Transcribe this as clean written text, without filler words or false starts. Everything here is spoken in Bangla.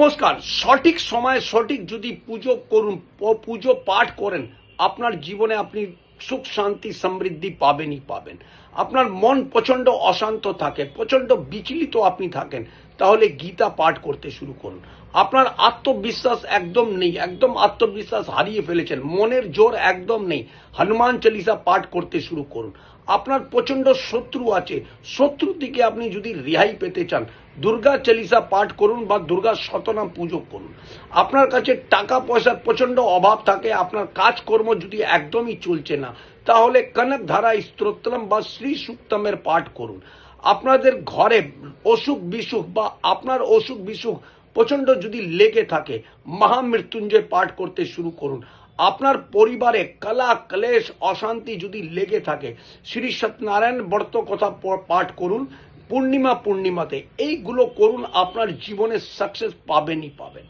নমস্কার। সঠিক সময়ে সঠিক যদি পুজো করুন, পুজো পাঠ করেন, আপনার জীবনে আপনি সুখ শান্তি সমৃদ্ধি পাবেনই পাবেন। আপনার মন প্রচণ্ড অশান্ত থাকে, প্রচণ্ড বিচলিত আপনি থাকেন, তাহলে গীতা পাঠ করতে শুরু করুন। আপনার আত্মবিশ্বাস একদম নেই, একদম আত্মবিশ্বাস হারিয়ে ফেলেছেন, মনের জোর একদম নেই, হনুমান চালিসা পাঠ করতে শুরু করুন। আপনার প্রচণ্ড শত্রু আছে, শত্রু থেকে আপনি যদি রেহাই পেতে চান, দুর্গা চালিসা পাঠ করুন বা দুর্গা শতনাম পুজো করুন। আপনার কাছে টাকা পয়সার প্রচণ্ড অভাব থাকে, আপনার কাজকর্ম যদি একদমই চলছে না, তাহলে কনক ধারা স্তোত্রম বা শ্রী সুক্তমের পাঠ করুন। আপনাদের ঘরে অসুখ বিসুখ বা আপনার অসুখ বিসুখ প্রচণ্ড যদি লেগে থাকে, মহামৃত্যুঞ্জয় পাঠ করতে শুরু করুন। আপনার পরিবারে কলা ক্লেশ অশান্তি যদি লেগে থাকে, শ্রী সত্যনারায়ণ ব্রত কথা পাঠ করুন পূর্ণিমাতে। এইগুলো করুন, আপনার জীবনে সাকসেস পাবেনই পাবেন।